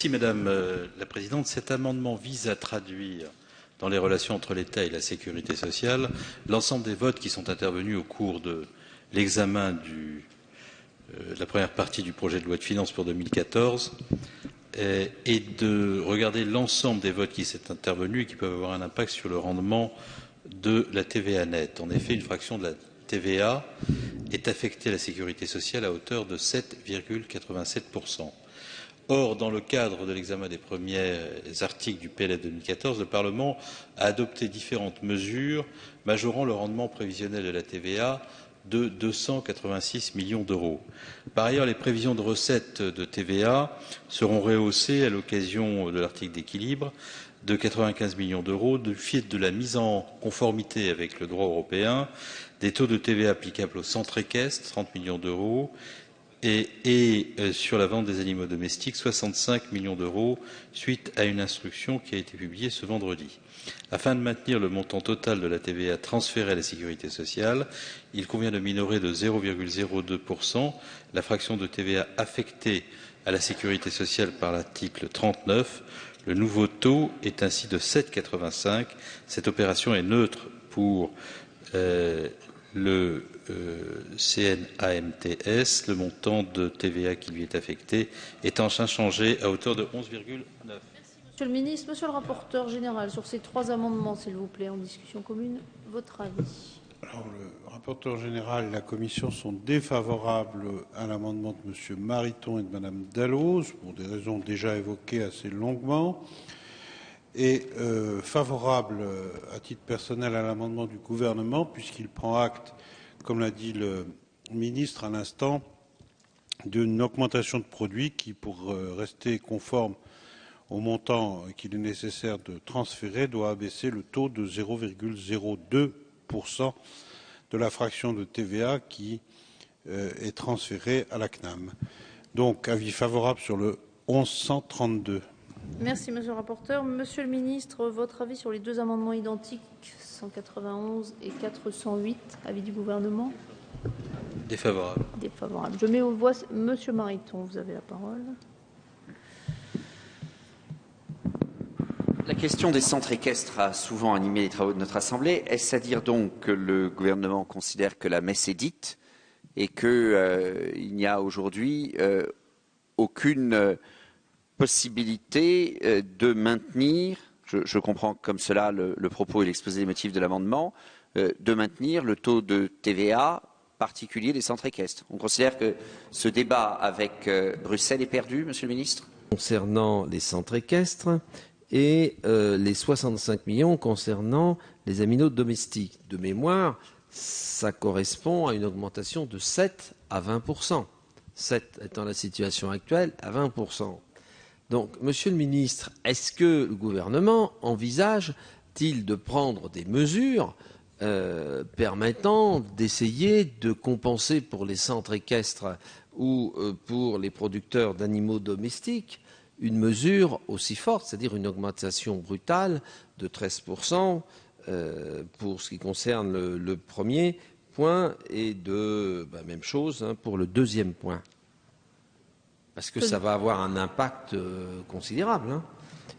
Merci Madame la Présidente. Cet amendement vise à traduire dans les relations entre l'État et la sécurité sociale l'ensemble des votes qui sont intervenus au cours de l'examen de la première partie du projet de loi de finances pour 2014 et de regarder l'ensemble des votes qui sont intervenus et qui peuvent avoir un impact sur le rendement de la TVA nette. En effet, une fraction de la TVA est affectée à la sécurité sociale à hauteur de 7,87%. Or, dans le cadre de l'examen des premiers articles du PLF 2014, le Parlement a adopté différentes mesures majorant le rendement prévisionnel de la TVA de 286 millions d'euros. Par ailleurs, les prévisions de recettes de TVA seront rehaussées à l'occasion de l'article d'équilibre de 95 millions d'euros du fait de la mise en conformité avec le droit européen des taux de TVA applicables aux centres équestres, 30 millions d'euros, et sur la vente des animaux domestiques, 65 millions d'euros, suite à une instruction qui a été publiée ce vendredi. Afin de maintenir le montant total de la TVA transférée à la sécurité sociale, il convient de minorer de 0,02% la fraction de TVA affectée à la sécurité sociale par l'article 39. Le nouveau taux est ainsi de 7,85. Cette opération est neutre pour le CNAMTS, le montant de TVA qui lui est affecté étant inchangé à hauteur de 11,9. Merci, Monsieur le Ministre. Monsieur le rapporteur général, sur ces trois amendements, s'il vous plaît, en discussion commune, votre avis. Alors, le rapporteur général et la Commission sont défavorables à l'amendement de M. Mariton et de Mme Dalloz, pour des raisons déjà évoquées assez longuement, et favorable à titre personnel à l'amendement du gouvernement, puisqu'il prend acte, comme l'a dit le ministre à l'instant, d'une augmentation de produits qui, pour rester conforme au montant qu'il est nécessaire de transférer, doit abaisser le taux de 0,02% de la fraction de TVA qui est transférée à la CNAM. Donc, avis favorable sur le 1132. Merci, Monsieur le rapporteur. Monsieur le ministre, votre avis sur les deux amendements identiques, 191 et 408, avis du gouvernement? Défavorable. Défavorable. Je mets aux voix Monsieur Mariton, vous avez la parole. La question des centres équestres a souvent animé les travaux de notre Assemblée. Est-ce à dire donc que le gouvernement considère que la messe est dite et qu'il n'y a aujourd'hui aucune possibilité de maintenir, je comprends comme cela le propos et l'exposé des motifs de l'amendement, de maintenir le taux de TVA particulier des centres équestres? On considère que ce débat avec Bruxelles est perdu, Monsieur le Ministre? Concernant les centres équestres et les 65 millions concernant les animaux domestiques. De mémoire, ça correspond à une augmentation de 7 à 20%. 7 étant la situation actuelle, à 20%. Donc, Monsieur le Ministre, est-ce que le gouvernement envisage-t-il de prendre des mesures permettant d'essayer de compenser pour les centres équestres ou pour les producteurs d'animaux domestiques une mesure aussi forte, c'est-à-dire une augmentation brutale de 13% pour ce qui concerne le premier point et de même chose pour le deuxième point. Parce que ça va avoir un impact considérable.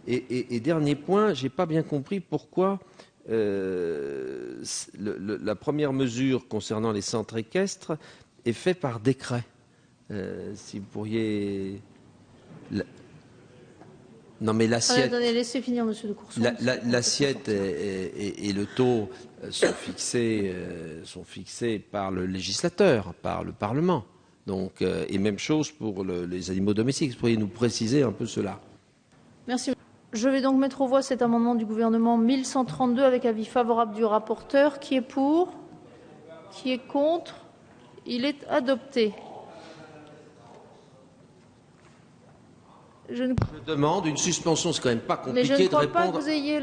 Et dernier point, je n'ai pas bien compris pourquoi la première mesure concernant les centres équestres est faite par décret. Si vous pourriez... Non, mais l'assiette. Laissez finir, Monsieur de Courson. L'assiette et le taux sont fixés par le législateur, par le Parlement. Donc, et même chose pour les animaux domestiques. Vous pourriez nous préciser un peu cela? Merci. Je vais donc mettre aux voix cet amendement du gouvernement 1132 avec avis favorable du rapporteur. Qui est pour? Qui est contre? Il est adopté. Je demande une suspension, c'est quand même pas compliqué de répondre. Mais je ne crois pas que vous ayez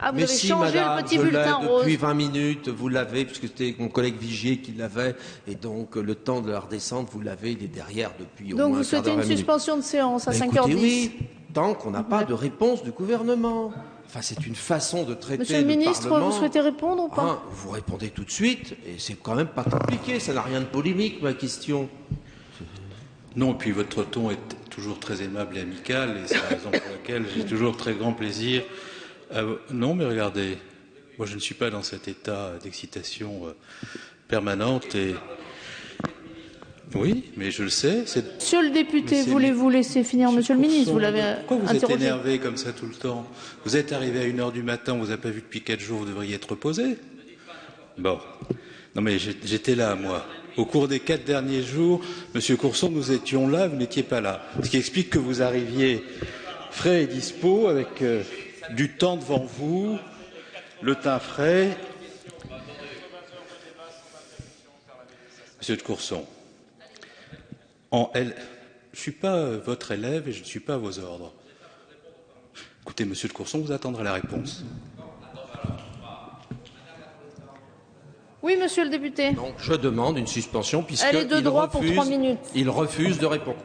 Ah, vous mais avez si, changé madame, le petit bulletin rose. Depuis 20 minutes, vous l'avez, puisque c'était mon collègue Vigier qui l'avait, et donc le temps de la redescente, vous l'avez, il est derrière depuis au moins un quart d'heure. Donc vous souhaitez une suspension de séance à 5h10? Oui, tant qu'on n'a pas de réponse du gouvernement. Enfin, c'est une façon de traiter Monsieur le ministre, Parlement. vous souhaitez répondre ou pas? Vous répondez tout de suite, et c'est quand même pas compliqué, ça n'a rien de polémique, ma question. Non, et puis votre ton est toujours très aimable et amical, et c'est la raison pour laquelle j'ai toujours très grand plaisir. Non, mais regardez, moi je ne suis pas dans cet état d'excitation permanente et... Oui, mais je le sais. Monsieur le député, voulez-vous laisser finir Monsieur le ministre? Vous l'avez Pourquoi vous êtes interrogé. énervé comme ça tout le temps? Vous êtes arrivé à 1h du matin, on vous a pas vu depuis 4 jours, vous devriez être reposé. Bon. Non mais j'étais là, moi. Au cours des 4 derniers jours, Monsieur Courson, nous étions là, vous n'étiez pas là. Ce qui explique que vous arriviez frais et dispo, avec du temps devant vous, le teint frais. Monsieur de Courson, je ne suis pas votre élève et je ne suis pas à vos ordres. Écoutez, Monsieur de Courson, vous attendrez la réponse. Oui, monsieur le député. Donc, je demande une suspension puisqu'il Elle est de droit pour 3 minutes. Il refuse de répondre.